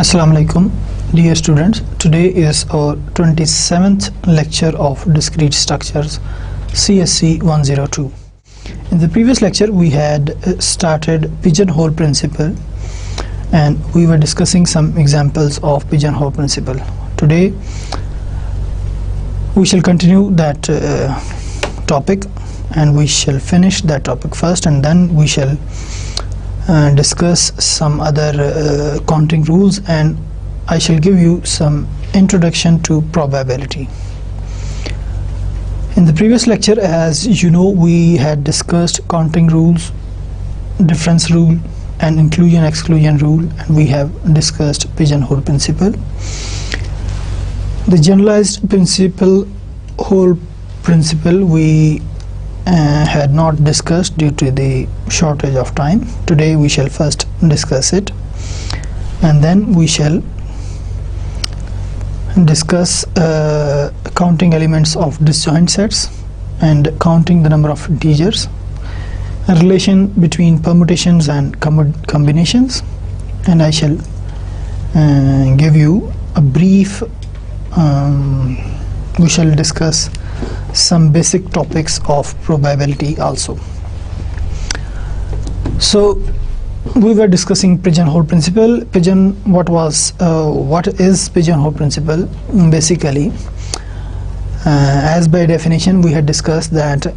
Assalamu alaikum, dear students. Today is our 27th lecture of Discrete Structures CSC 102. In the previous lecture we had started Pigeonhole principle and we were discussing some examples of Pigeonhole principle. Today we shall continue that topic and we shall finish that topic first, and then we shall discuss some other counting rules, and I shall give you some introduction to probability. In the previous lecture, as you know, we had discussed counting rules, difference rule and inclusion exclusion rule, and we have discussed pigeonhole principle. The generalized whole principle we had not discussed due to the shortage of time. Today we shall first discuss it, and then we shall discuss counting elements of disjoint sets and counting the number of integers, a relation between permutations and combinations, and I shall give you a brief we shall discuss some basic topics of probability also. So we were discussing pigeonhole principle. What is pigeonhole principle? Basically, as by definition, we had discussed that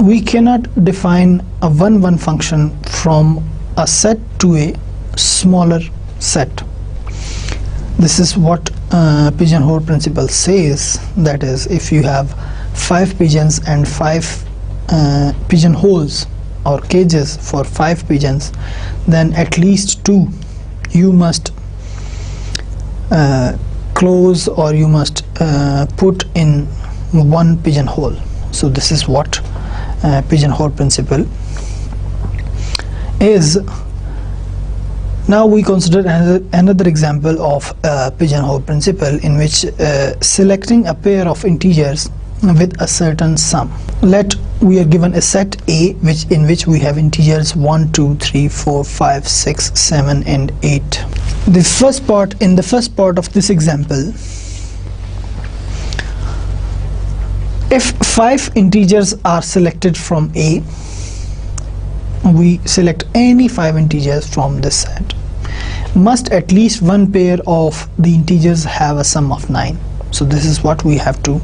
we cannot define a 1-1 function from a set to a smaller set. This is what pigeonhole principle says. That is, if you have 5 pigeons and 5 pigeonholes or cages for 5 pigeons, then at least 2 you must close, or you must put in one pigeonhole. So this is what pigeonhole principle is. Now we consider another example of pigeonhole principle, in which selecting a pair of integers with a certain sum. We are given a set A in which we have integers 1, 2, 3, 4, 5, 6, 7 and 8. In the first part of this example, if 5 integers are selected from A, we select any 5 integers from this set, must at least one pair of the integers have a sum of 9. So this is what we have to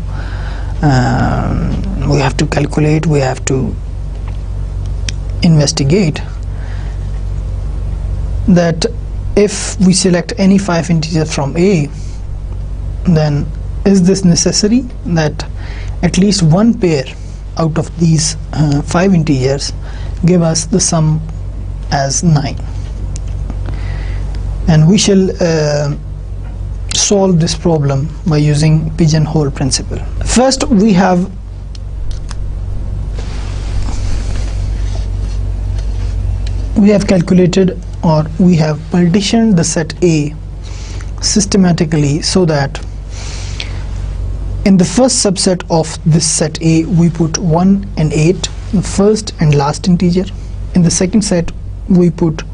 calculate, we have to investigate, that if we select any 5 integers from A, then is this necessary that at least one pair out of these 5 integers give us the sum as 9. And we shall solve this problem by using pigeonhole principle. First, we have calculated, or we have partitioned the set A systematically, so that in the first subset of this set A we put 1 and 8, the first and last integer. In the second set we put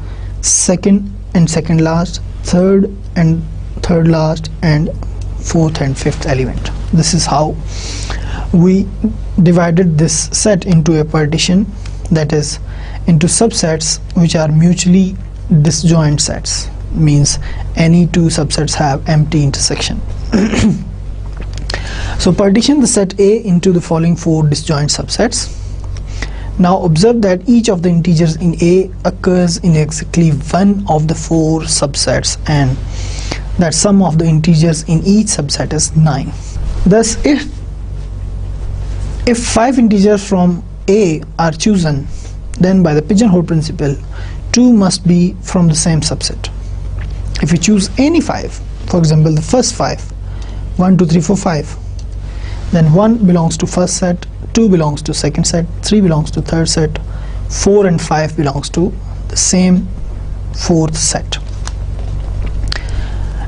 second and second last, third and third last, and fourth and fifth element. This is how we divided this set into a partition, that is, into subsets which are mutually disjoint sets, means any two subsets have empty intersection. So partition the set A into the following 4 disjoint subsets. Now observe that each of the integers in A occurs in exactly one of the 4 subsets, and that sum of the integers in each subset is 9. Thus, if 5 integers from A are chosen, then by the pigeonhole principle 2 must be from the same subset. If you choose any 5, for example the first 5, 1, 2, 3, 4, 5, then 1 belongs to first set, 2 belongs to second set, 3 belongs to third set, 4 and 5 belongs to the same fourth set.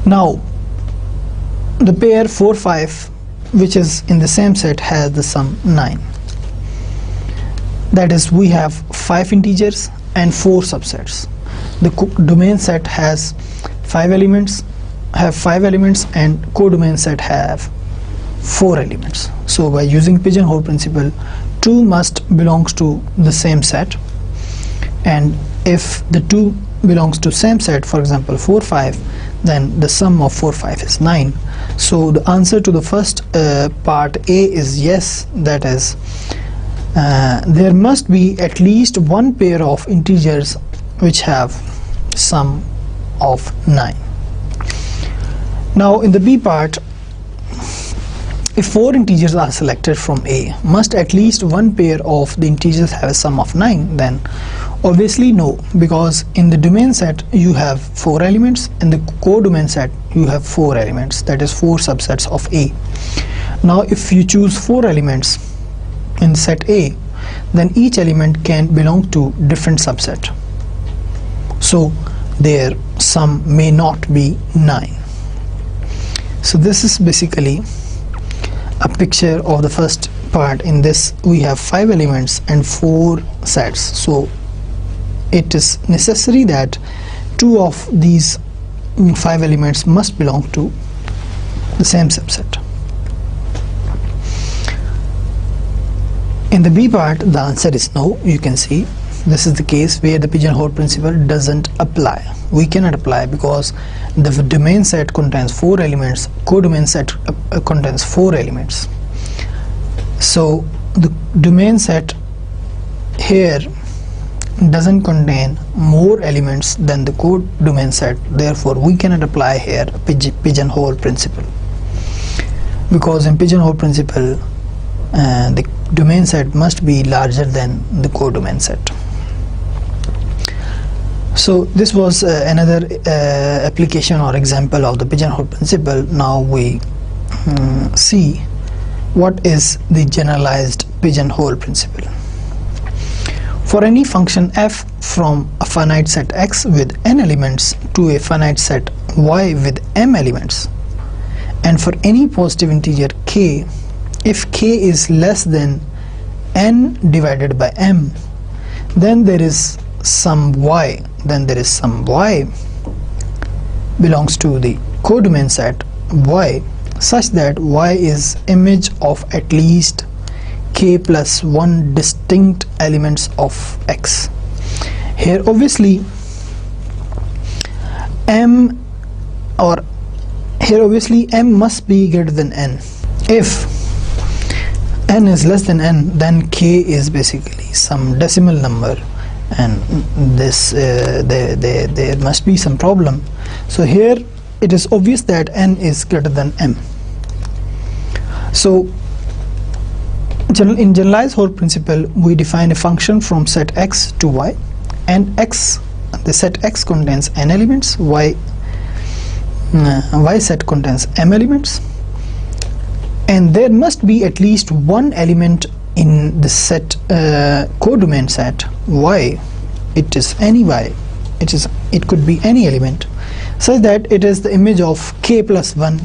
Now the pair 4, 5, which is in the same set, has the sum 9. That is, we have 5 integers and 4 subsets. the domain set has 5 elements, and codomain set have 4 elements. So by using pigeonhole principle, 2 must belongs to the same set, and if the 2 belongs to same set, for example 4 5, then the sum of 4 5 is 9. So the answer to the first part A is yes, that is there must be at least one pair of integers which have sum of 9. Now in the B part, if 4 integers are selected from A, must at least one pair of the integers have a sum of 9? Then obviously no, because in the domain set you have 4 elements, in the codomain set you have 4 elements, that is 4 subsets of A. Now if you choose 4 elements in set A, then each element can belong to different subset, so their sum may not be 9. So this is basically a picture of the first part. In this we have 5 elements and 4 sets, so it is necessary that 2 of these 5 elements must belong to the same subset. In the B part, the answer is no. You can see this is the case where the pigeonhole principle doesn't apply. We cannot apply because the domain set contains 4 elements, codomain set contains 4 elements. So the domain set here doesn't contain more elements than the codomain set, therefore we cannot apply here pigeonhole principle, because in pigeonhole principle the domain set must be larger than the codomain set. So this was another application or example of the pigeonhole principle. Now we see what is the generalized pigeonhole principle. For any function f from a finite set x with n elements to a finite set y with m elements, and for any positive integer k, if k is less than n divided by m, then there is some y belongs to the codomain set y, such that y is image of at least k plus 1 distinct elements of x. Here obviously m must be greater than n. If n is less than n, then k is basically some decimal number, and this there must be some problem. So here it is obvious that n is greater than m. So in generalized whole principle, we define a function from set x to y, and the set x contains n elements, y set contains m elements, and there must be at least one element in the set codomain set y. It is any y, it could be any element, such that it is the image of k plus 1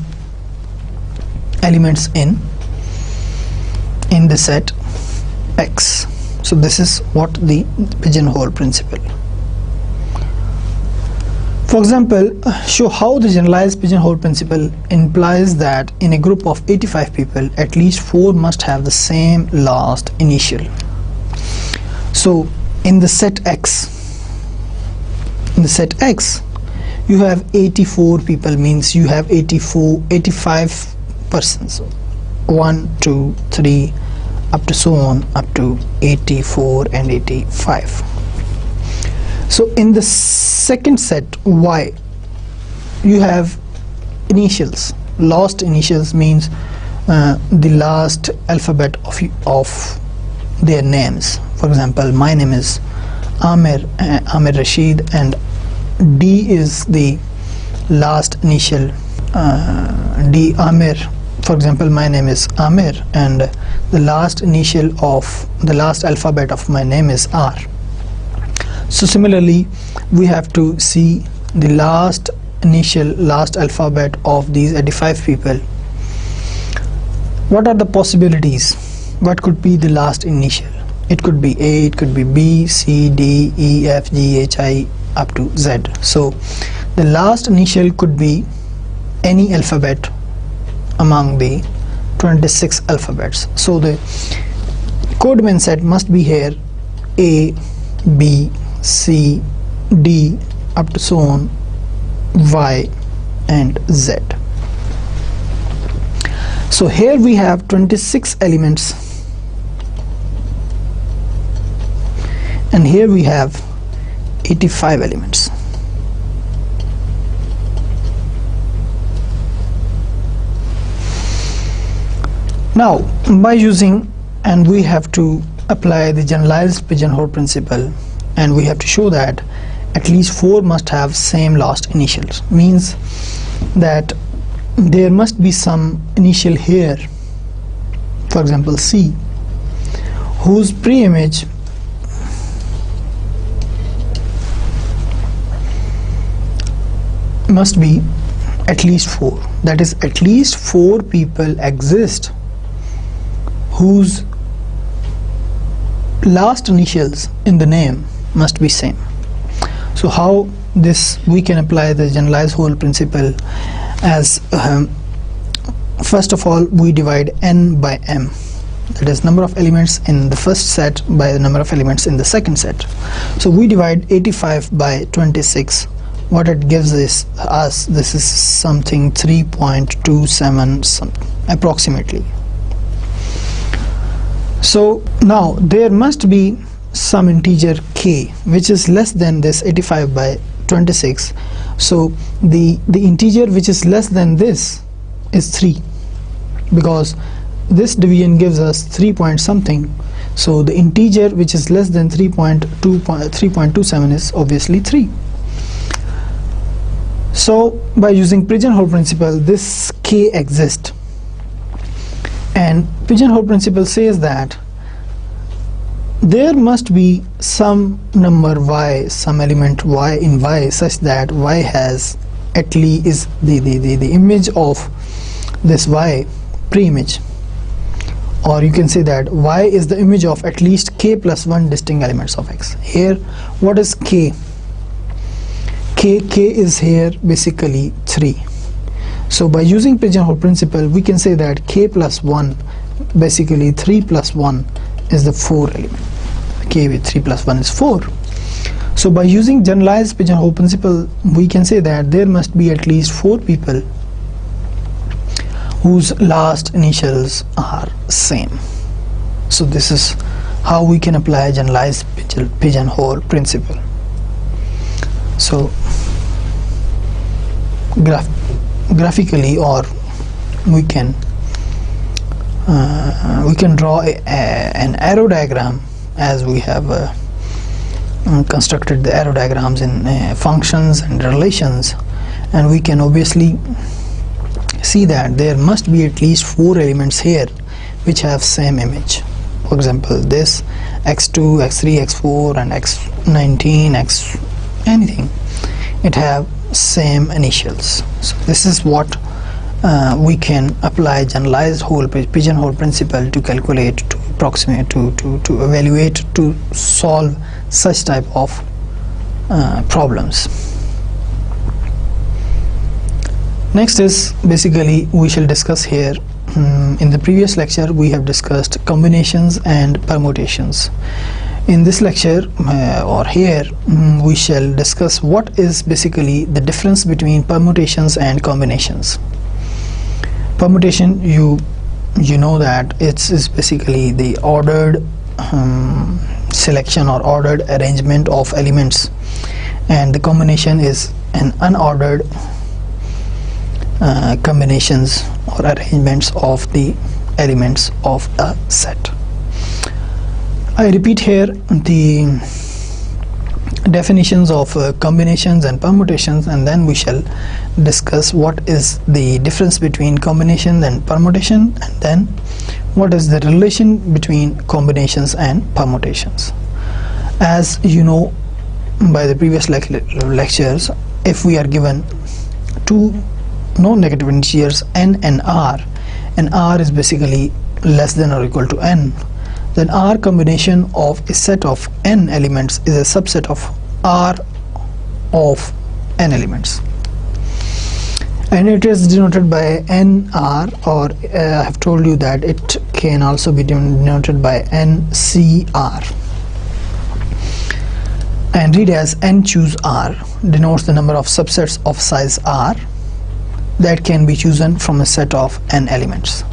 elements in the set x. So this is what the pigeonhole principle. For example, show how the generalized pigeonhole principle implies that in a group of 85 people, at least 4 must have the same last initial. So in the set x, you have 84 people, means you have 85 persons, 1 2 3 up to so on, up to 84 and 85. So in the second set y, you have initials. Last initials means the last alphabet of their names. For example, my name is Amir Rashid, and D is the last initial, D Amir. For example, my name is Amir, and the last initial of the last alphabet of my name is R. So similarly, we have to see the last alphabet of these 85 people. What are the possibilities? What could be the last initial? It could be A, it could be B, C, D, E, F, G, H, I, up to Z. So the last initial could be any alphabet among the 26 alphabets. So the codeman set must be here A, B, C, D up to so on Y and Z. So here we have 26 elements and here we have 85 elements. Now by using, and we have to apply the generalized pigeonhole principle, and we have to show that at least 4 must have same last initials, means that there must be some initial here, for example C, whose pre-image must be at least 4. That is, at least 4 people exist whose last initials in the name must be same. So how this we can apply the generalized whole principle as first of all we divide n by m, that is number of elements in the first set by the number of elements in the second set. So we divide 85 by 26. What it gives is us, this is something 3.27 approximately. So now there must be some integer k which is less than this 85 by 26. So the integer which is less than this is 3, because this division gives us 3 point something. So the integer which is less than 3.27 is obviously 3. So by using pigeonhole principle, this k exists, and pigeonhole principle says that there must be some number y, some element y in y, such that y has at least is the image of this y pre-image, or you can say that y is the image of at least k plus 1 distinct elements of x. Here what is k? K is here basically 3. So by using pigeonhole principle we can say that k plus 1, basically 3 plus 1 is the 4 element. K with 3 plus 1 is 4. So by using generalized pigeonhole principle we can say that there must be at least 4 people whose last initials are same. So this is how we can apply generalized pigeonhole principle. So graphically, or we can draw an arrow diagram, as we have constructed the arrow diagrams in functions and relations, and we can obviously see that there must be at least 4 elements here which have same image. For example, this x2, x3, x4 and x19, x anything, it have same initials. So this is what we can apply generalized pigeonhole principle to calculate, to approximate, to evaluate, to solve such type of problems. Next is basically we shall discuss here, in the previous lecture we have discussed combinations and permutations. In this lecture or here we shall discuss what is basically the difference between permutations and combinations. Permutation, you know that it's basically the ordered selection or ordered arrangement of elements, and the combination is an unordered combinations or arrangements of the elements of a set. I repeat here the definitions of combinations and permutations, and then we shall discuss what is the difference between combination and permutation, and then what is the relation between combinations and permutations. As you know by the previous lectures, if we are given 2 non-negative integers n and r, and r is basically less than or equal to n, then R combination of a set of n elements is a subset of R of n elements, and it is denoted by nr, or I have told you that it can also be denoted by ncr, and read as n choose r denotes the number of subsets of size r that can be chosen from a set of n elements,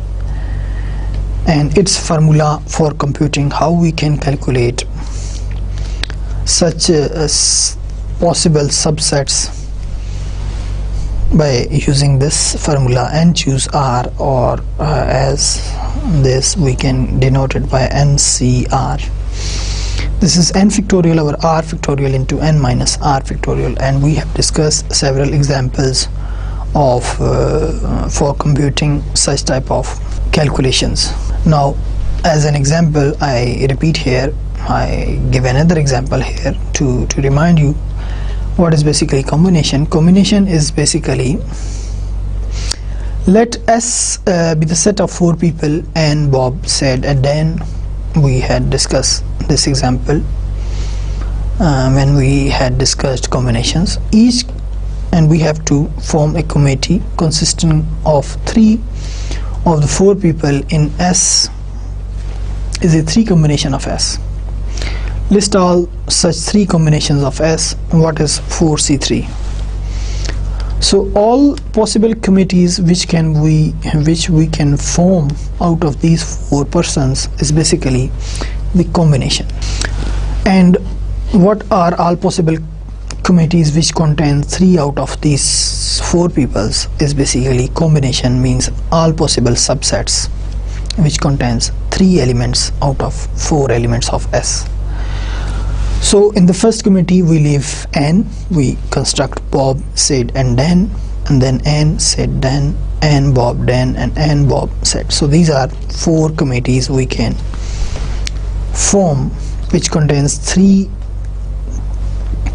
and its formula for computing how we can calculate such possible subsets by using this formula n choose r, or as this we can denote it by ncr. This is n factorial over r factorial into n minus r factorial, and we have discussed several examples of for computing such type of calculations. Now, as an example, I repeat here, I give another example here to remind you what is basically combination. Combination is basically, let S be the set of 4 people, and Bob said, and then we had discussed this example when we had discussed combinations. And we have to form a committee consisting of 3 of the 4 people in S is a 3 combination of S. List all such 3 combinations of S. What is 4C3? So all possible committees which we can form out of these 4 persons is basically the combination. And what are all possible committees which contain 3 out of these 4 peoples is basically combination, means all possible subsets which contains 3 elements out of 4 elements of S. So in the first committee we leave n, we construct Bob, Sid and Dan, and then n, Sid, Dan, n, Bob, Dan, and n, Bob, Sid. So these are 4 committees we can form which contains 3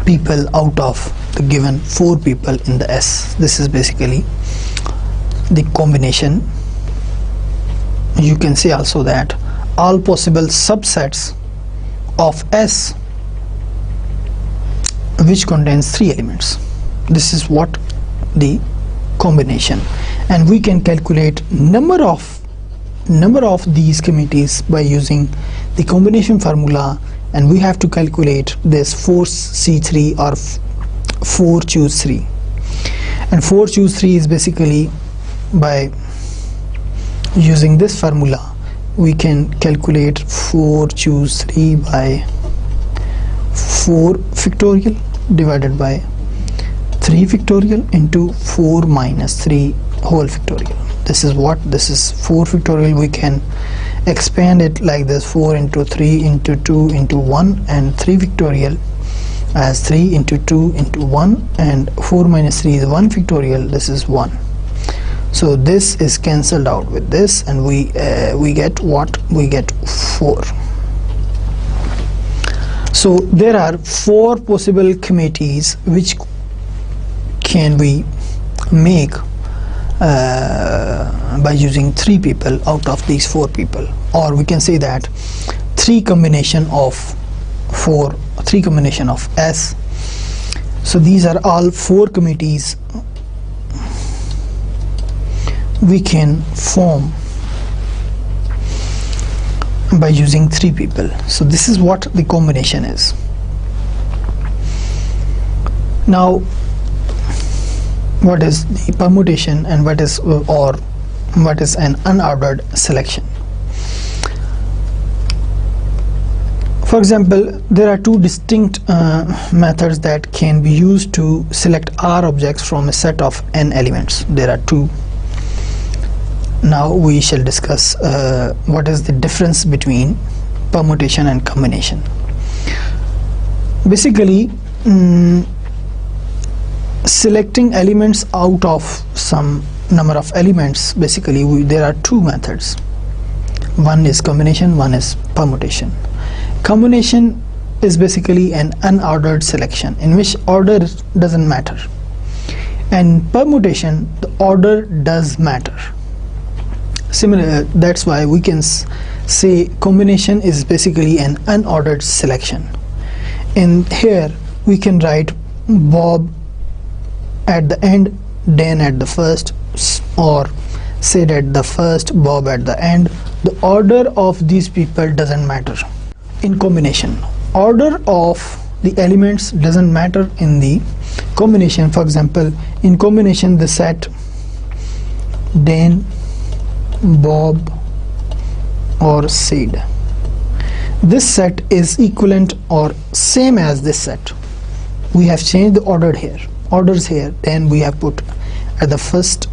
people out of the given 4 people in the S. This is basically the combination. You can say also that all possible subsets of S which contains 3 elements. This is what the combination, and we can calculate number of these committees by using the combination formula, and we have to calculate this 4C3 or 4 choose 3, and 4 choose 3 is basically by using this formula we can calculate 4 choose 3 by 4 factorial divided by 3 factorial into 4 minus 3 whole factorial. This is 4 factorial. We can expand it like this: 4 into 3 into 2 into 1, and 3 factorial as 3 into 2 into 1, and 4 minus 3 is 1 factorial. This is 1. So this is cancelled out with this, and we get what? We get 4. So there are 4 possible committees which can we make by using 3 people out of these 4 people, or we can say that 3 combination of S. So these are all 4 committees we can form by using 3 people. So this is what the combination is. Now, what is the permutation, and what is an unordered selection? For example, there are 2 distinct methods that can be used to select R objects from a set of n elements. There are 2. Now we shall discuss what is the difference between permutation and combination. Basically, selecting elements out of some number of elements, basically there are 2 methods. One is combination, one is permutation. Combination is basically an unordered selection in which order doesn't matter, and permutation, the order does matter. Similar, that's why we can say combination is basically an unordered selection. In here we can write Bob at the end, Dan at the first, or Sid at the first, Bob at the end. The order of these people doesn't matter. In combination, order of the elements doesn't matter in the combination. For example, in combination, the set Dan, Bob or Sid, this set is equivalent or same as this set. We have changed the orders here, then we have put at the first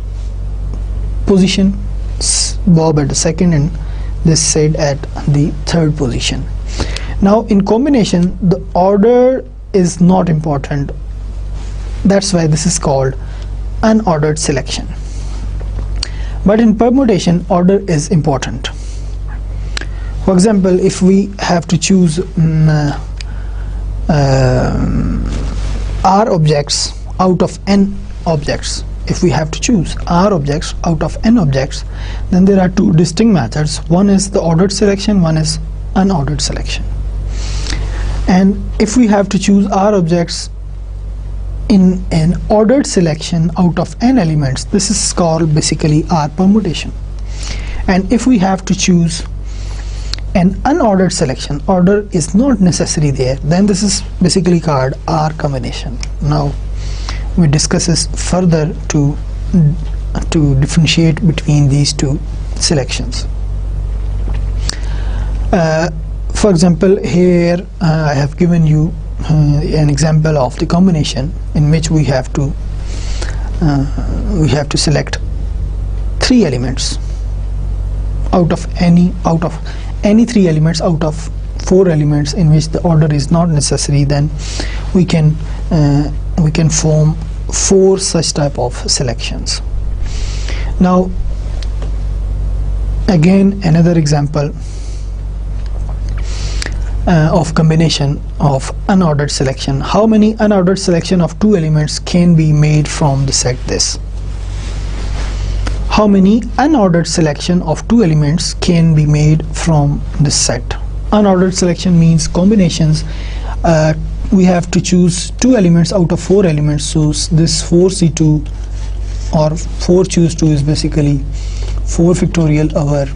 position, Bob at the second, and this Sid at the third position. Now in combination, the order is not important. That's why this is called unordered selection. But in permutation, order is important. For example, if we have to choose R objects out of n objects, if we have to choose R objects out of n objects, then there are two distinct methods. One is the ordered selection, one is unordered selection. And if we have to choose R objects in an ordered selection out of n elements, this is called basically R permutation. And if we have to choose an unordered selection, order is not necessary there, then this is basically called R combination. Now we discuss this further to differentiate between these two selections. For example, here I have given you an example of the combination in which we have to select 3 elements out of any 3 elements out of 4 elements in which the order is not necessary. Then we can form 4 such type of selections. Now again, another example of combination of unordered selection. How many unordered selection of 2 elements can be made from the set this? How many unordered selection of 2 elements can be made from this set? Unordered selection means combinations. We have to choose 2 elements out of 4 elements, so this 4C2 or 4 choose 2 is basically 4 factorial over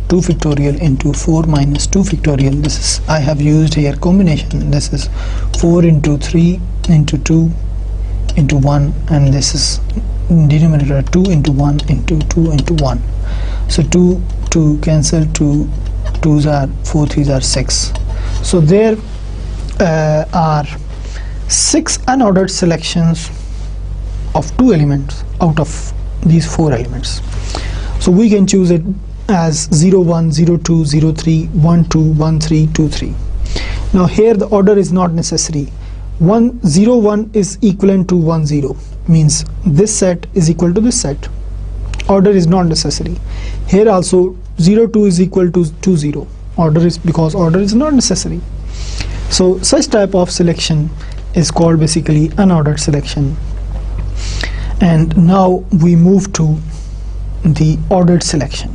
2 factorial into 4 minus 2 factorial. This is, I have used here combination. This is 4 into 3 into 2 into 1, and this is denominator 2 into 1 into 2 into 1. So 2 cancel, 2 2's are 4 3's are 6. So there are 6 unordered selections of 2 elements out of these 4 elements. So we can choose it as 0 1 0 2 0 3 1 2 1 3 2 3. Now here the order is not necessary. 1 0 1 is equivalent to 1 0, means this set is equal to this set. Order is not necessary. Here also 0 2 is equal to 2 0. Order is, because order is not necessary. So such type of selection is called basically unordered selection. And now we move to the ordered selection.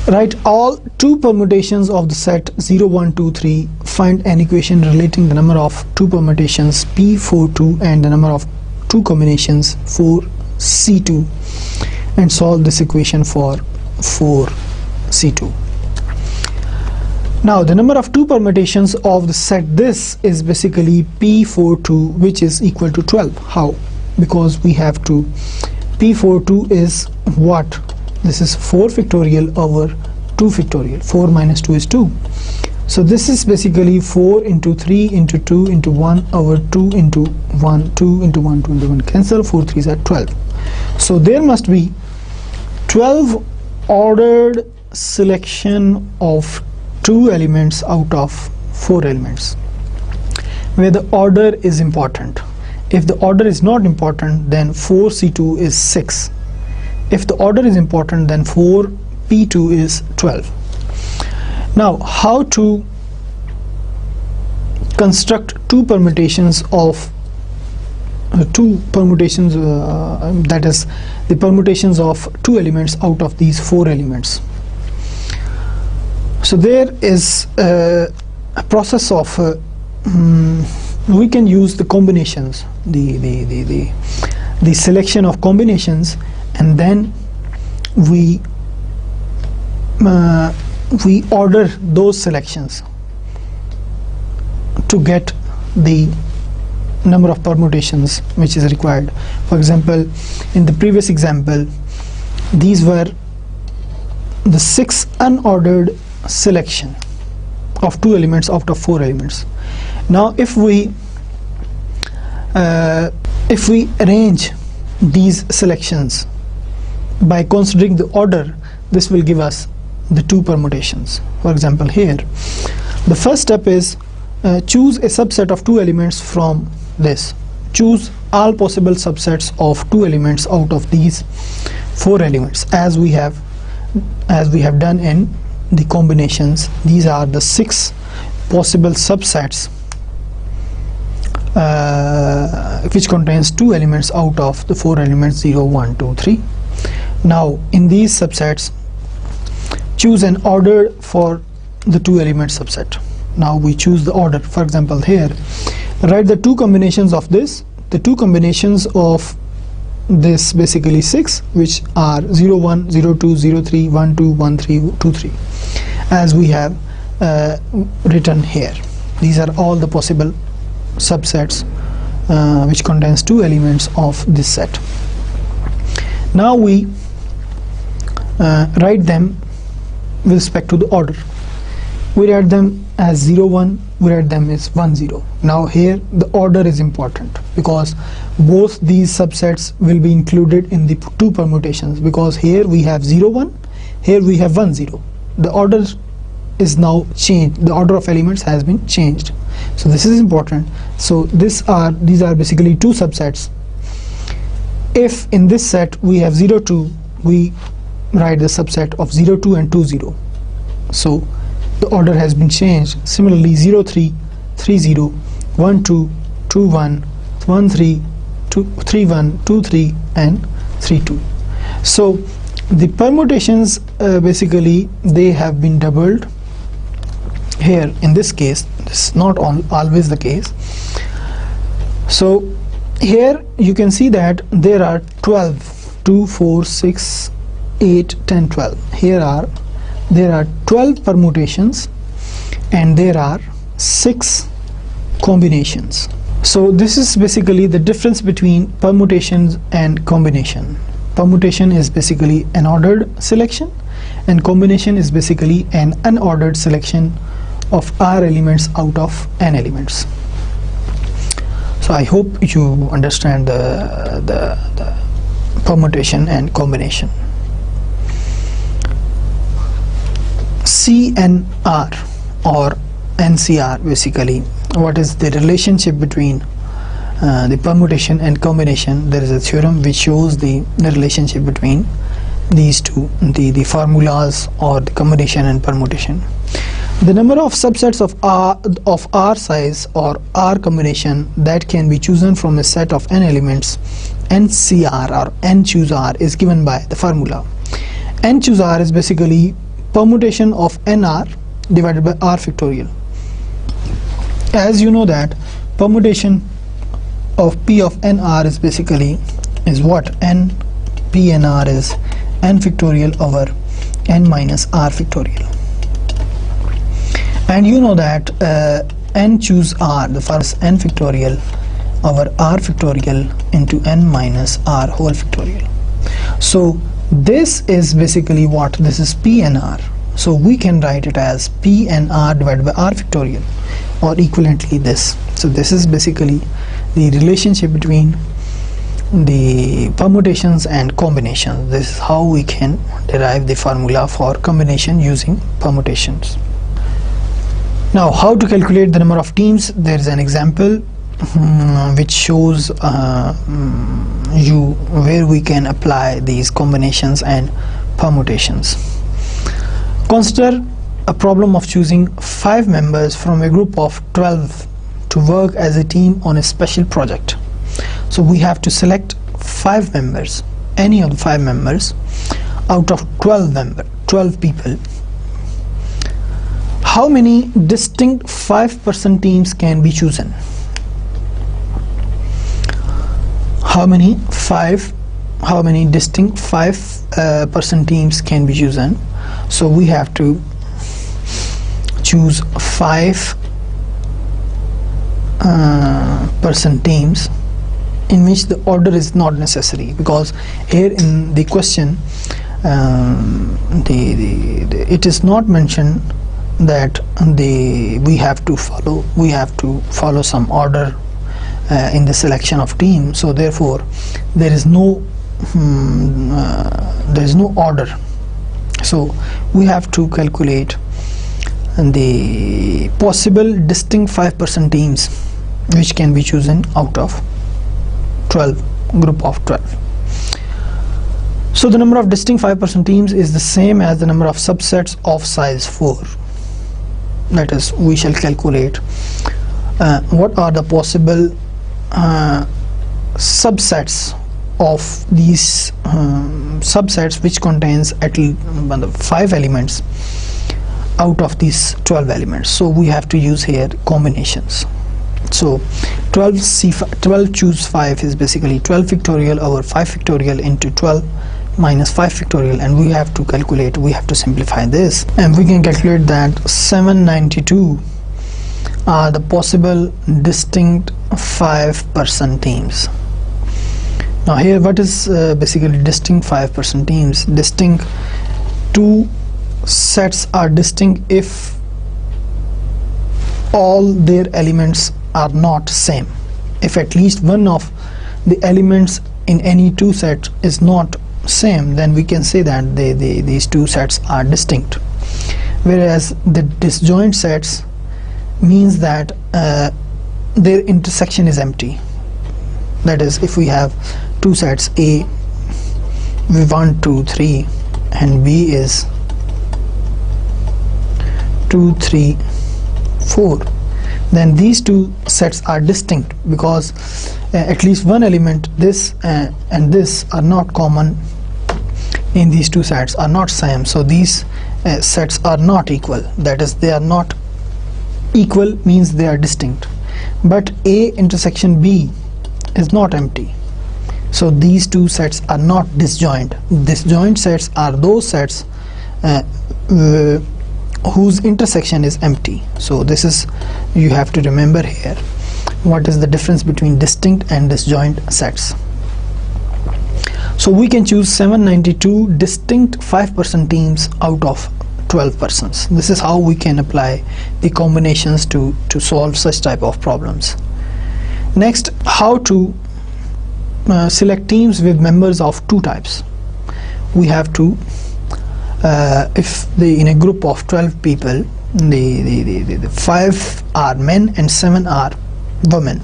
Write all 2 permutations of the set 0 1 2 3. Find an equation relating the number of 2 permutations P42 and the number of 2 combinations 4C2, and solve this equation for 4C2. Now the number of 2 permutations of the set this is basically P42, which is equal to 12. How? Because we have to, P42 is what? This is 4 factorial over 2 factorial. 4 minus 2 is 2. So this is basically 4 into 3 into 2 into 1 over 2 into 1, 2 into 1, 2 into 1. Cancel, 4 3's are 12. So there must be 12 ordered selection of 2 elements out of 4 elements, where the order is important. If the order is not important, then 4C2 is 6. If the order is important, then 4P2 is 12. Now how to construct 2 permutations of that is the permutations of 2 elements out of these 4 elements. So there is a process of we can use the combinations, the selection of combinations, and then we order those selections to get the number of permutations which is required. For example, in the previous example, these were the 6 unordered selection of 2 elements out of 4 elements. Now if we arrange these selections by considering the order, this will give us the 2 permutations. For example, here the first step is choose a subset of 2 elements from this. Choose all possible subsets of 2 elements out of these 4 elements, as we have done in the combinations. These are the 6 possible subsets which contains 2 elements out of the 4 elements 0, 1, 2, 3. Now in these subsets, choose an order for the 2 element subset. Now we choose the order. For example, here write the 2 combinations of this, the 2 combinations of this basically 6, which are 0, 1, 0, 2, 0, 3, 1, 2, 1, 3, 2, 3, as we have written here. These are all the possible subsets which contains 2 elements of this set. Now we write them with respect to the order. We write them as 0, 1, we write them as 1, 0. Now here the order is important, because both these subsets will be included in the 2 permutations, because here we have 0, 1, here we have 1, 0. The order is now changed, the order of elements has been changed, so this is important. So these are basically 2 subsets. If in this set we have 0, 2, we write the subset of 0, 2 and 2, 0. So the order has been changed. Similarly, 0, 3, 3, 0, 1, 2, 2, 1, 1, 3, 2, 3, 1, 2, 3 and 3, 2. So the permutations basically they have been doubled here. In this case, this is not always the case. So here you can see that there are 12, 2, 4, 6, 8, 10, 12. There are 12 permutations and there are 6 combinations. So this is basically the difference between permutations and combination. Permutation is basically an ordered selection, and combination is basically an unordered selection of R elements out of N elements. So I hope you understand the permutation and combination. CNR or NCR, basically what is the relationship between the permutation and combination. There is a theorem which shows the relationship between these two, the formulas or the combination and permutation. The number of subsets of R size or R combination that can be chosen from a set of n elements, NCR or N choose R, is given by the formula. N choose R is basically permutation of NR divided by R factorial. As you know that permutation of P of NR is basically what? N P N R is N factorial over N minus R factorial. And you know that N choose R, the first N factorial over R factorial into N minus R whole factorial. So this is basically what? This is PNR. So we can write it as PNR divided by R factorial, or equivalently this. So this is basically the relationship between the permutations and combinations. This is how we can derive the formula for combination using permutations. Now, how to calculate the number of teams? There is an example which shows you where we can apply these combinations and permutations. Consider a problem of choosing 5 members from a group of 12 to work as a team on a special project. So we have to select 5 members, any of the 5 members out of 12 people. How many distinct 5% teams can be chosen? how many distinct 5% teams can be chosen. So we have to choose 5% teams in which the order is not necessary, because here in the question it is not mentioned that we have to follow some order in the selection of team. So therefore there is no order. So we have to calculate the possible distinct 5% teams which can be chosen out of 12 group of 12. So the number of distinct 5% teams is the same as the number of subsets of size 4. That is, we shall calculate what are the possible subsets of these subsets which contains at least 5 elements out of these 12 elements. So we have to use here combinations. So 12 choose 5 is basically 12 factorial over 5 factorial into 12 minus 5 factorial, and we have to calculate, we have to simplify this, and we can calculate that 792 are the possible distinct 5% teams. Now here, what is basically distinct 5% teams? Distinct, two sets are distinct if all their elements are not same. If at least one of the elements in any two sets is not same, then we can say that these two sets are distinct. Whereas the disjoint sets means that their intersection is empty. That is, if we have two sets A, 1, 2, 3, and B is 2, 3, 4, then these two sets are distinct because at least one element, this and this, are not common in these two sets, are not same. So these sets are not equal. That is, they are not equal means they are distinct. But A intersection B is not empty. So these two sets are not disjoint. Disjoint sets are those sets whose intersection is empty. So this is, you have to remember here what is the difference between distinct and disjoint sets. So we can choose 792 distinct 5% teams out of 12 persons. This is how we can apply the combinations to solve such type of problems. Next, how to select teams with members of two types. We have to if in a group of 12 people, the 5 are men and 7 are women,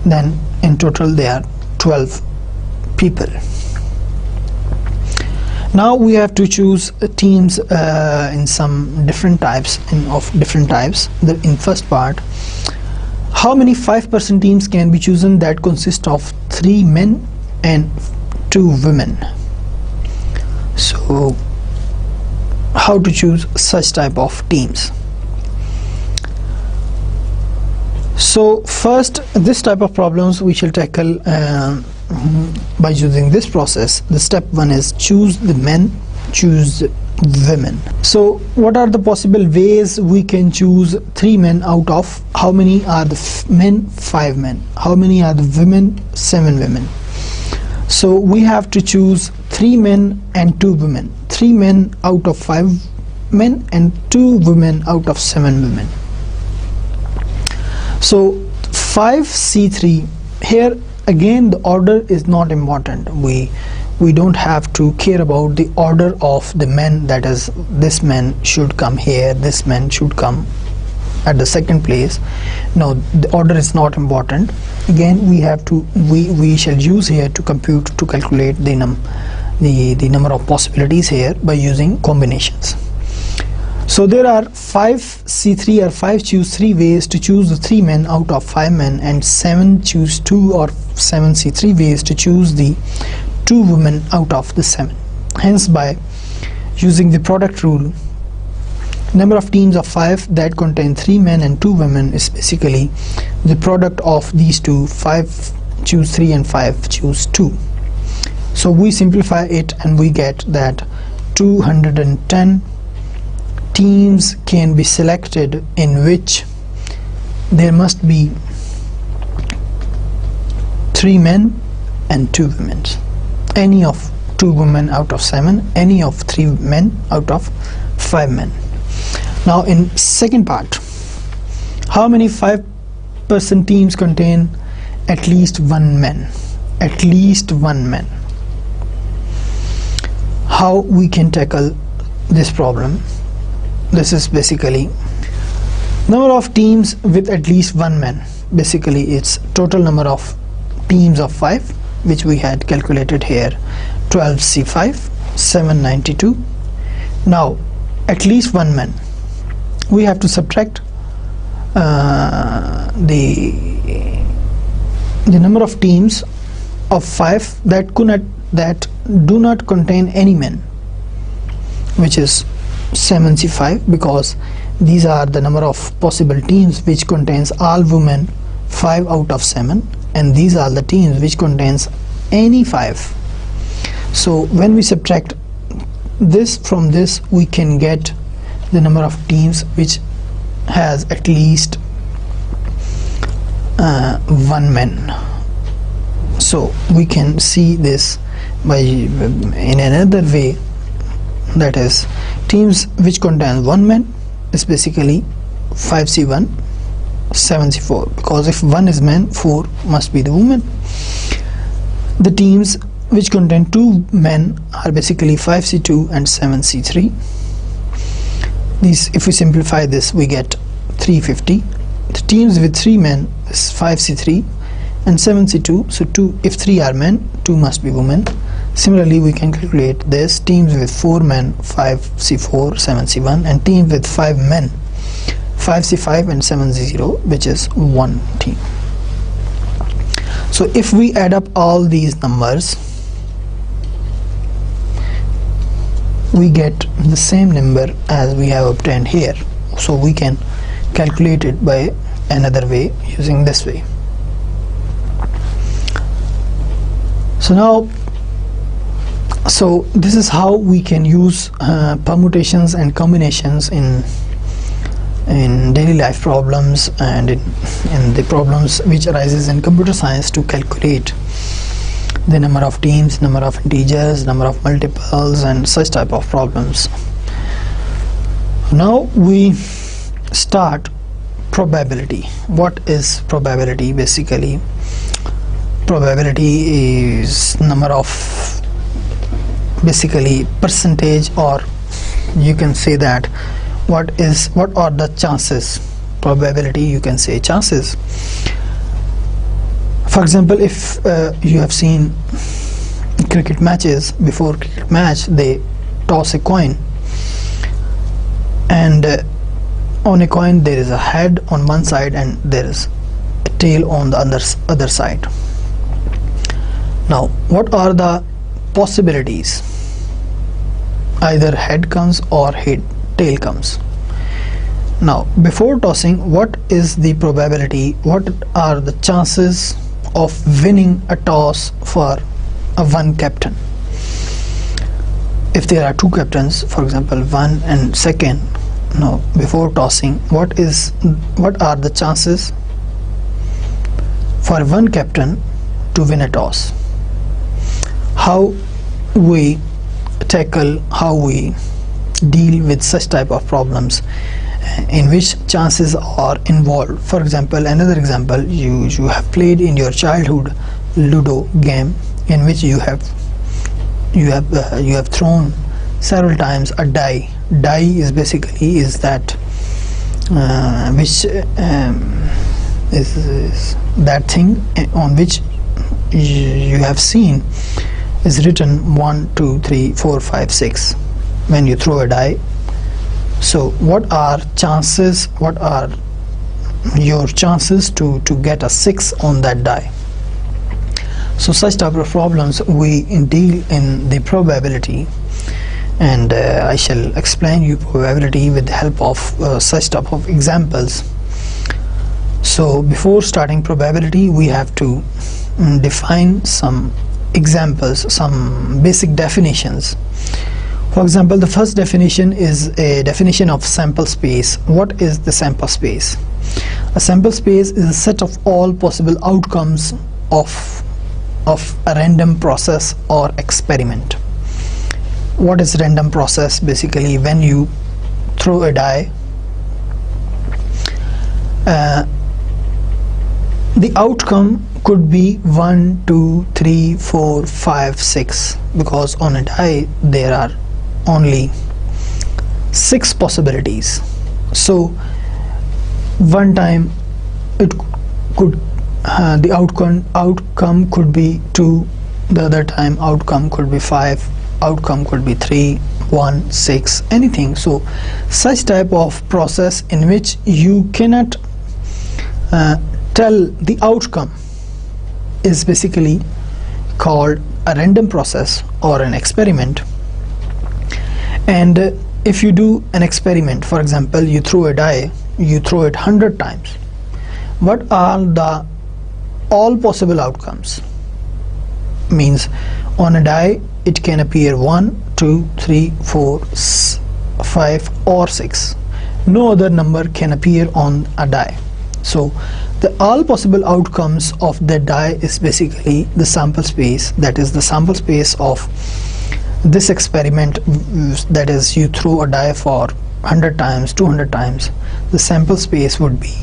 then in total they are 12 people. Now we have to choose teams in some different types, in first part, how many 5% teams can be chosen that consist of 3 men and 2 women. So how to choose such type of teams? So first, this type of problems we shall tackle by using this process. The step 1 is choose the men, choose women. So what are the possible ways we can choose 3 men out of, how many are the men? 5 men. How many are the women? 7 women. So we have to choose 3 men and 2 women. 3 men out of 5 men and 2 women out of 7 women. So 5C3, here again the order is not important. We don't have to care about the order of the men, that is, this man should come here, this man should come at the second place. No, the order is not important. Again, we have to, we shall use here to calculate the number of possibilities here by using combinations. So there are 5C3 or 5 choose 3 ways to choose the 3 men out of 5 men, and 7 choose 2 or 7C3 ways to choose the 2 women out of the 7. Hence, by using the product rule, number of teams of 5 that contain 3 men and 2 women is basically the product of these two, 5 choose 3 and 5 choose 2. So we simplify it and we get that 210 teams can be selected in which there must be 3 men and 2 women. Any of 2 women out of 7, any of 3 men out of 5 men. Now in second part, how many 5-person teams contain at least 1 man? At least 1 man. How we can tackle this problem? This is basically number of teams with at least 1 man. Basically it's total number of teams of 5, which we had calculated here, 12C5, 792. Now at least 1 man, we have to subtract the number of teams of 5 that do not contain any men, which is 7C5, because these are the number of possible teams which contains all women 5 out of 7, and these are the teams which contains any 5. So when we subtract this from this, we can get the number of teams which has at least 1 man. So we can see this by in another way, that is teams which contain 1 man is basically 5C1, 7C4, because if 1 is man, 4 must be the woman. The teams which contain 2 men are basically 5C2 and 7C3. These, if we simplify this, we get 350. The teams with 3 men is 5C3 and 7C2, so 2, if 3 are men, 2 must be women. Similarly, we can calculate this, teams with 4 men, 5C4, 7C1, and teams with 5 men, 5C5 and 7C0, which is 1 team. So if we add up all these numbers, we get the same number as we have obtained here. So we can calculate it by another way, using this way. So this is how we can use permutations and combinations in daily life problems and in the problems which arises in computer science to calculate the number of teams, number of integers, number of multiples, and such type of problems. Now we start probability. What is probability? Basically, probability is number of, basically percentage, or you can say that what are the chances. Probability, you can say chances. For example, if you have seen cricket matches, before cricket match they toss a coin, and on a coin there is a head on one side and there is a tail on the other side. Now what are the possibilities? Either head comes or tail comes. Now before tossing, what is the probability, what are the chances of winning a toss for one captain? If there are 2 captains, for example 1 and 2nd, now before tossing, what are the chances for one captain to win a toss? How we tackle, how we deal with such type of problems in which chances are involved. For example, another example, you have played in your childhood Ludo game, in which you have thrown several times a die. Die is basically is that which is that thing on which you have seen is written 1, 2, 3, 4, 5, 6 when you throw a die. So what are chances, what are your chances to get a 6 on that die? So such type of problems we deal in the probability, and I shall explain you probability with the help of such type of examples. So before starting probability, we have to define some examples, some basic definitions. For example, the first definition is a definition of sample space. What is the sample space? A sample space is a set of all possible outcomes of a random process or experiment. What is random process? Basically, when you throw a die, the outcome could be 1, 2, 3, 4, 5, 6, because on a die there are only 6 possibilities. So one time it could the outcome could be 2, the other time outcome could be 5, outcome could be 3, 1, 6, anything. So such type of process in which you cannot tell the outcome is basically called a random process or an experiment. And if you do an experiment, for example, you throw a die, you throw it 100 times, what are the all possible outcomes? Means on a die it can appear 1, 2, 3, 4, 5 or 6. No other number can appear on a die. So the all possible outcomes of the die is basically the sample space, that is the sample space of this experiment. That is, you throw a die for 100 times, 200 times, the sample space would be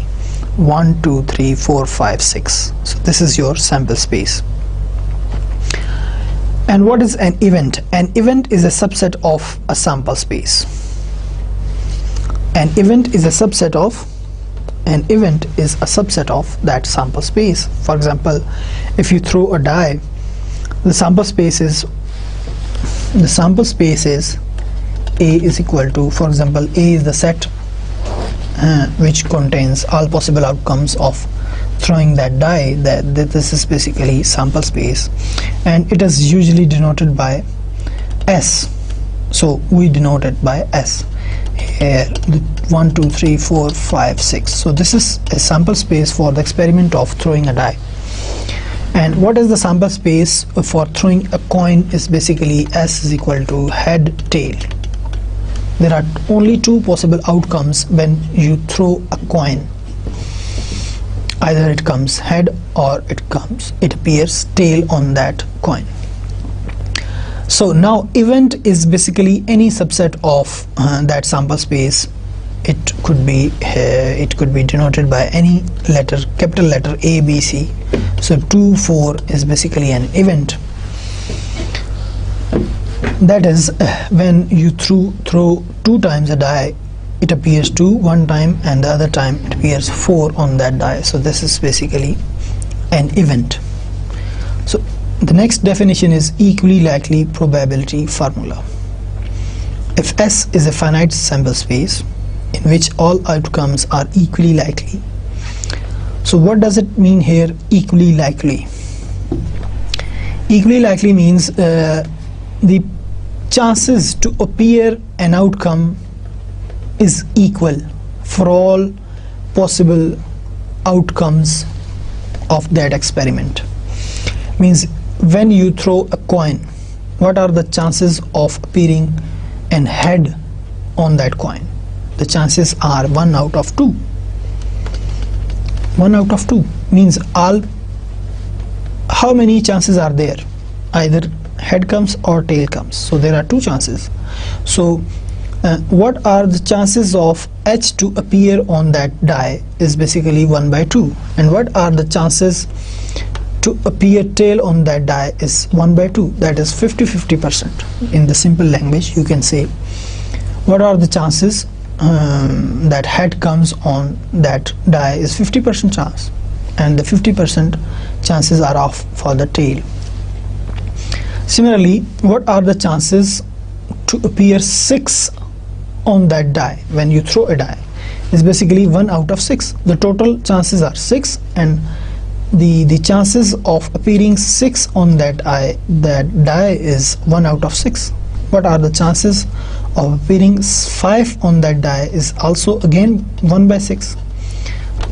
1, 2, 3, 4, 5, 6. So this is your sample space. And what is an event? An event is a subset of a sample space. An event is a subset of that sample space. For example, if you throw a die, the sample space is A is equal to, for example, A is the set which contains all possible outcomes of throwing that die. That this is basically sample space, and it is usually denoted by S. So we denote it by S here, 1, 2, 3, 4, 5, 6. So this is a sample space for the experiment of throwing a die. And what is the sample space for throwing a coin? Is basically S is equal to head, tail. There are only 2 possible outcomes when you throw a coin. Either it comes head or it appears tail on that coin. So now event is basically any subset of that sample space. It could be denoted by any letter, capital letter A, B, C. So 2, 4 is basically an event. That is, when you throw 2 times a die, it appears 2 one time, and the other time it appears 4 on that die. So this is basically an event. So the next definition is equally likely probability formula. If S is a finite sample space in which all outcomes are equally likely. So what does it mean here, equally likely? Equally likely means the chances to appear an outcome is equal for all possible outcomes of that experiment. Means when you throw a coin, what are the chances of appearing an head on that coin? The chances are 1 out of 2. 1 out of 2 means how many chances are there? Either head comes or tail comes. So there are 2 chances. So what are the chances of H to appear on that die is basically 1 by 2. And what are the chances to appear tail on that die is 1 by 2. That is 50-50%. In the simple language, you can say what are the chances that head comes on that die is 50% chance, and the 50% chances are off for the tail. Similarly, what are the chances to appear 6 on that die when you throw a die? Is basically 1 out of 6. The total chances are 6, and the chances of appearing 6 on that die is 1 out of 6. What are the chances of appearing 5 on that die is also again 1 by 6.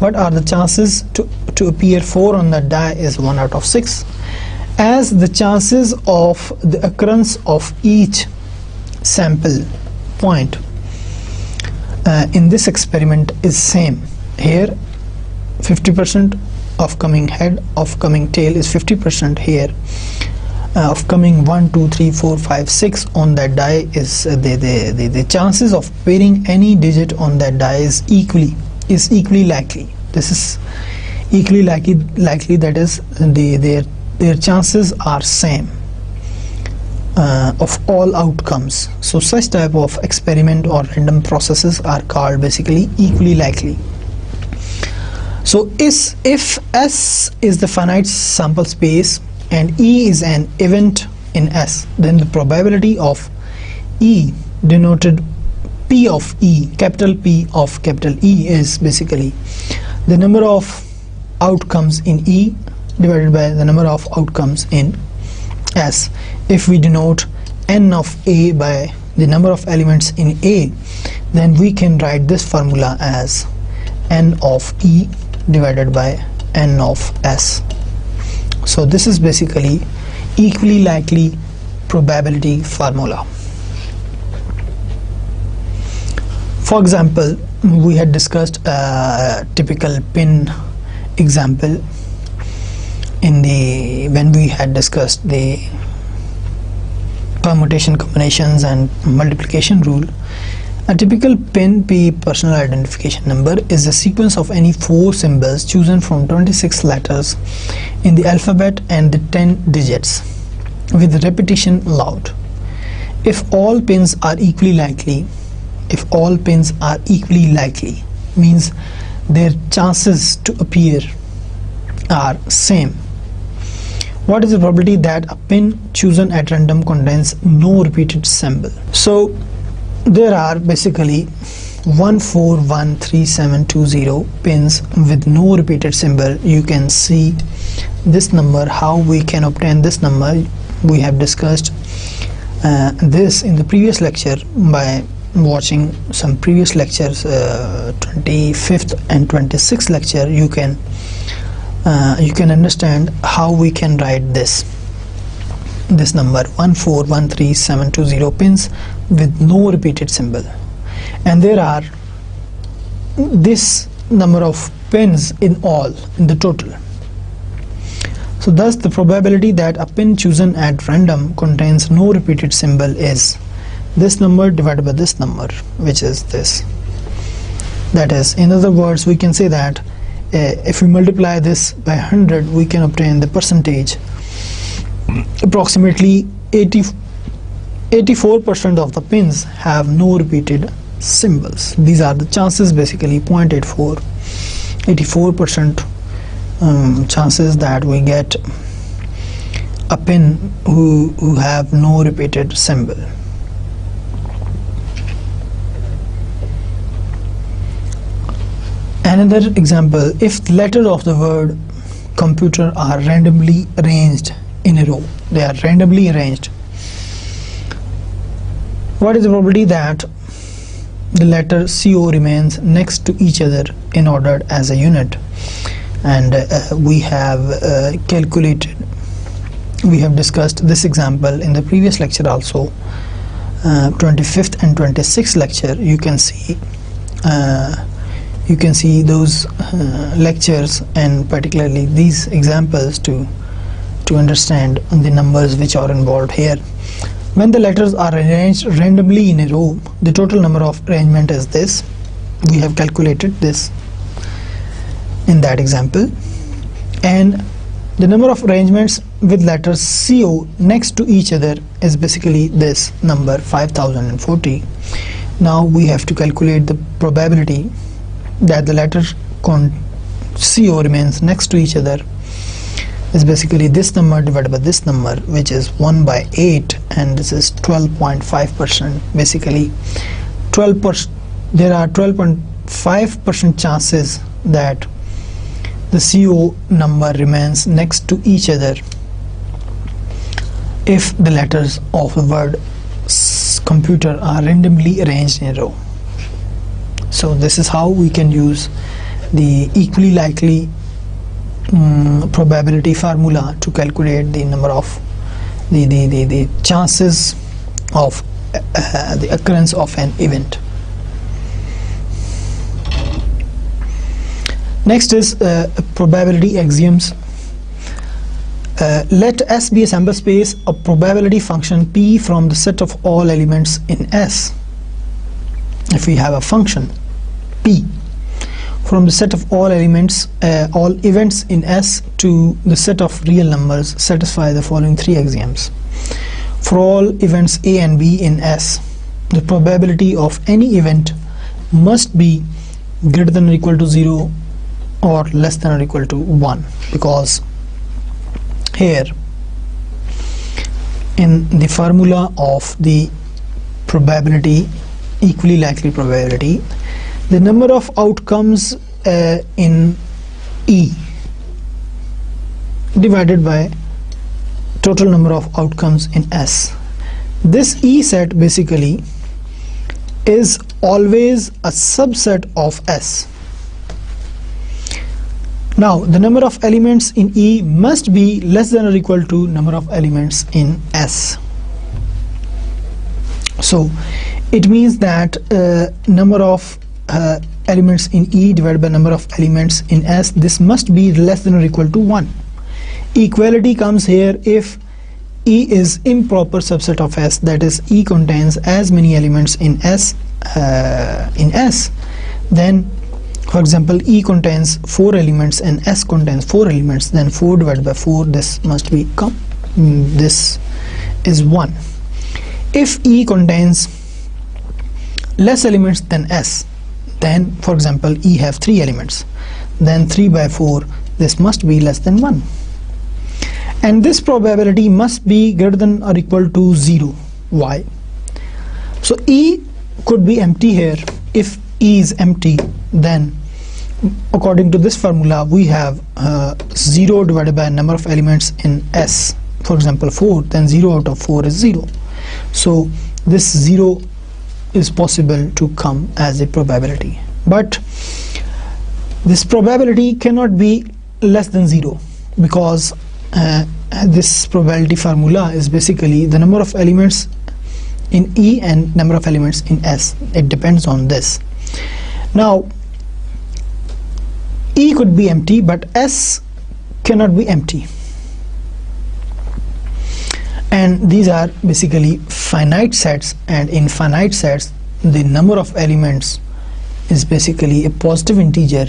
what are the chances to appear 4 on the die is 1 out of 6, as the chances of the occurrence of each sample point in this experiment is same. Here 50% of coming head, of coming tail is 50%. Here of coming 1, 2, 3, 4, 5, 6 on that die is the chances of pairing any digit on that die is equally likely. This is equally likely, that is their chances are same of all outcomes. So such type of experiment or random processes are called basically equally likely. So if S is the finite sample space and E is an event in S, then the probability of E, denoted P of E, capital P of capital E, is basically the number of outcomes in E divided by the number of outcomes in S. If we denote n of A by the number of elements in A, then we can write this formula as n of E divided by n of S. So this is basically equally likely probability formula. For example, we had discussed a typical pin example when we had discussed the permutation, combinations and multiplication rule. A typical pin P personal identification number is the sequence of any 4 symbols chosen from 26 letters in the alphabet and the 10 digits with repetition allowed. If all pins are equally likely, means their chances to appear are same. What is the probability that a pin chosen at random contains no repeated symbol? So there are basically 1, 4, 1, 3, 7, 2, 0 pins with no repeated symbol. You can see this number. How we can obtain this number, we have discussed this in the previous lecture by watching some previous lectures, 25th and 26th lecture. You can understand how we can write this number 1413720 pins with no repeated symbol, and there are this number of pins in the total. So thus the probability that a pin chosen at random contains no repeated symbol is this number divided by this number, which is this. That is, in other words, we can say that if we multiply this by 100, we can obtain the percentage. Approximately 84% of the pins have no repeated symbols. These are the chances, basically 0.84, 84% chances that we get a pin who have no repeated symbol. Another example, if the letters of the word computer are randomly arranged in a row, they are randomly arranged, what is the probability that the letter CO remains next to each other in order as a unit? And we have calculated, we have discussed this example in the previous lecture also, 25th and 26th lecture. You can see those lectures and particularly these examples to understand the numbers which are involved here. When the letters are arranged randomly in a row, the total number of arrangement is this. We have calculated this in that example, and the number of arrangements with letters CO next to each other is basically this number, 5040. Now we have to calculate the probability that the letter CO remains next to each other is basically this number divided by this number, which is 1 by 8, and this is 12.5%. basically 12%. There are 12.5% chances that the CO number remains next to each other if the letters of the word computer are randomly arranged in a row. So this is how we can use the equally likely probability formula to calculate the number of the chances of the occurrence of an event. Next is probability axioms. Let S be a sample space of probability function P from the set of all elements in S. If we have a function P from the set of all elements, all events in S to the set of real numbers, satisfy the following three axioms. For all events A and B in S, the probability of any event must be greater than or equal to 0 or less than or equal to 1, because here in the formula of the probability, equally likely probability, the number of outcomes in E divided by total number of outcomes in S. This E set basically is always a subset of S. Now the number of elements in E must be less than or equal to number of elements in S. So it means that number of elements in E divided by number of elements in S, this must be less than or equal to 1. Equality comes here if E is improper subset of S, that is E contains as many elements in S, then for example E contains 4 elements and S contains 4 elements, then 4 divided by 4, this must become this is 1. If E contains less elements than S, then for example E have 3 elements, then 3 by 4, this must be less than 1, and this probability must be greater than or equal to 0. Why? So E could be empty here. If E is empty, then according to this formula we have 0 divided by number of elements in S, for example 4, then 0 out of 4 is 0. So this 0 is possible to come as a probability, but this probability cannot be less than 0, because this probability formula is basically the number of elements in E and number of elements in S. It depends on this. Now E could be empty, but S cannot be empty, and these are basically finite sets, and in finite sets the number of elements is basically a positive integer,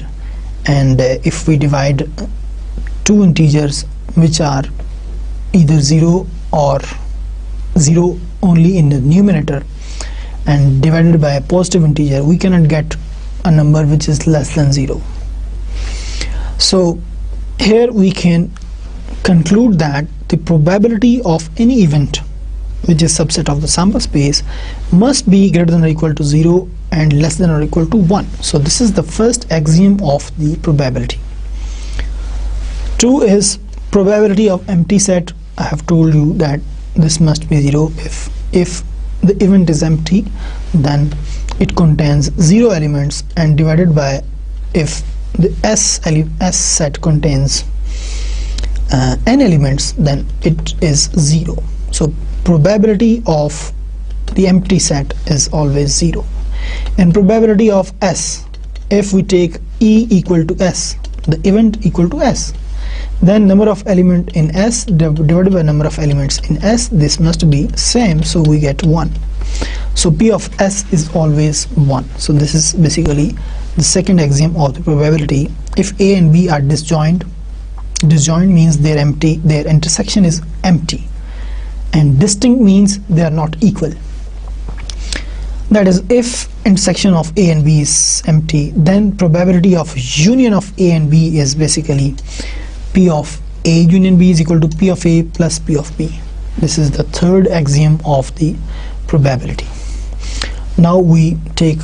and if we divide two integers which are either 0 or 0 only in the numerator and divided by a positive integer, we cannot get a number which is less than 0. So here we can conclude that the probability of any event which is subset of the sample space must be greater than or equal to 0 and less than or equal to 1. So this is the first axiom of the probability. 2 is probability of empty set. I have told you that this must be 0. If the event is empty, then it contains 0 elements, and divided by if the S set contains n elements, then it is 0. So probability of the empty set is always 0, and probability of S, if we take E equal to S, the event equal to S, then number of element in S divided by number of elements in S, this must be same, so we get 1. So P of S is always 1. So this is basically the second axiom of the probability. If A and B are disjoint means they're empty, their intersection is empty, and distinct means they are not equal. That is, if intersection of A and B is empty, then probability of union of A and B is basically P of A union B is equal to P of A plus P of B. This is the third axiom of the probability. Now we take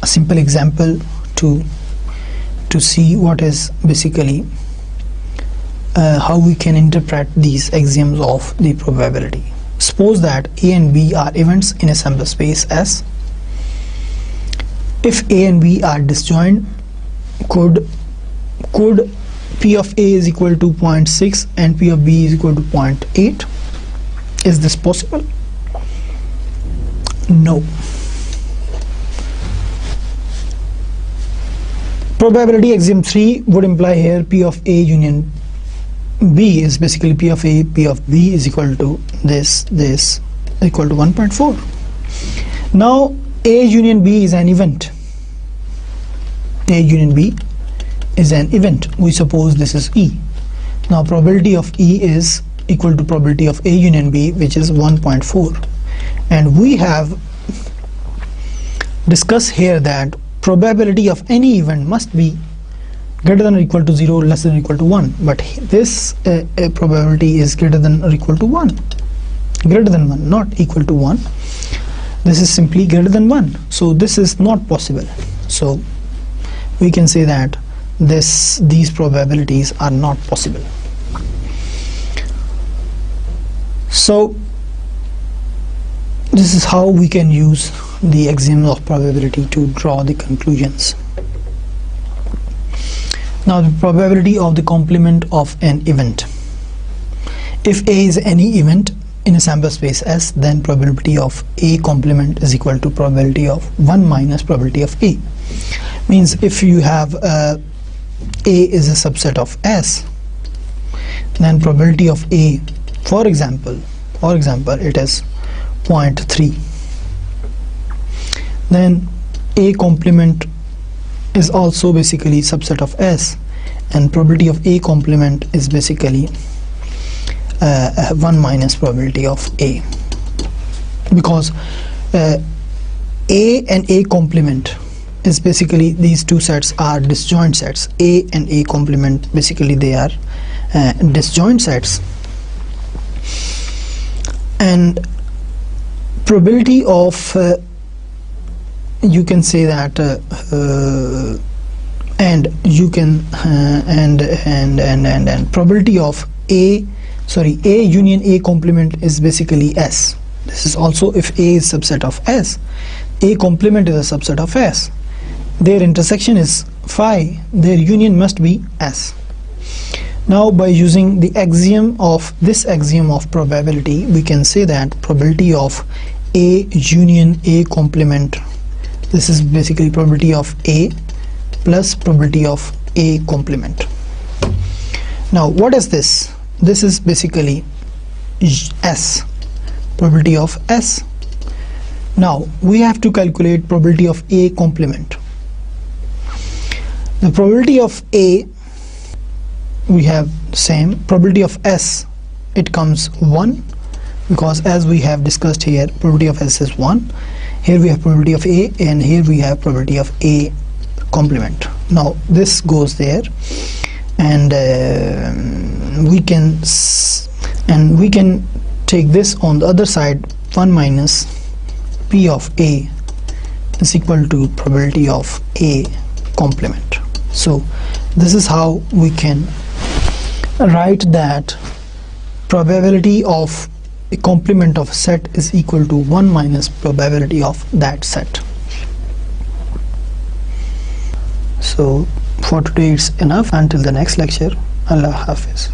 a simple example to see what is basically how we can interpret these axioms of the probability. Suppose that A and B are events in a sample space S. If A and B are disjoint, could could P of A is equal to 0.6 and P of B is equal to 0.8? Is this possible? No. Probability axiom 3 would imply here P of A union B is basically P of A, P of B is equal to this equal to 1.4. Now A union B is an event. A union B is an event. We suppose this is E. Now probability of E is equal to probability of A union B, which is 1.4. And we have discussed here that probability of any event must be greater than or equal to 0, less than or equal to 1. But this probability is greater than or equal to 1. Greater than 1, not equal to 1. This is simply greater than 1. So this is not possible. So we can say that these probabilities are not possible. So this is how we can use the axiom of probability to draw the conclusions. Now the probability of the complement of an event. If A is any event in a sample space S, then probability of A complement is equal to probability of 1 minus probability of A. Means if you have A is a subset of S, then probability of A, for example it is 0.3. Then A complement is also basically subset of S, and probability of A complement is basically 1 minus probability of A, because A and A complement is basically, these two sets are disjoint sets. A and A complement, basically they are disjoint sets, and probability of you can say that and probability of A union A complement is basically S. This is also if A is subset of S, A complement is a subset of S, their intersection is phi, their union must be S. Now by using the axiom of probability, we can say that probability of A union A complement, this is basically probability of A plus probability of A complement. Now what is this? This is basically S, probability of S. Now we have to calculate probability of A complement. The probability of A, we have same probability of S, it comes 1, because as we have discussed here, probability of S is 1. Here we have probability of A, and here we have probability of A complement. Now this goes there, and we can take this on the other side. 1 minus P of A is equal to probability of A complement. So this is how we can write that probability of a complement of a set is equal to 1 minus probability of that set. So for today it's enough. Until the next lecture, Allah Hafiz.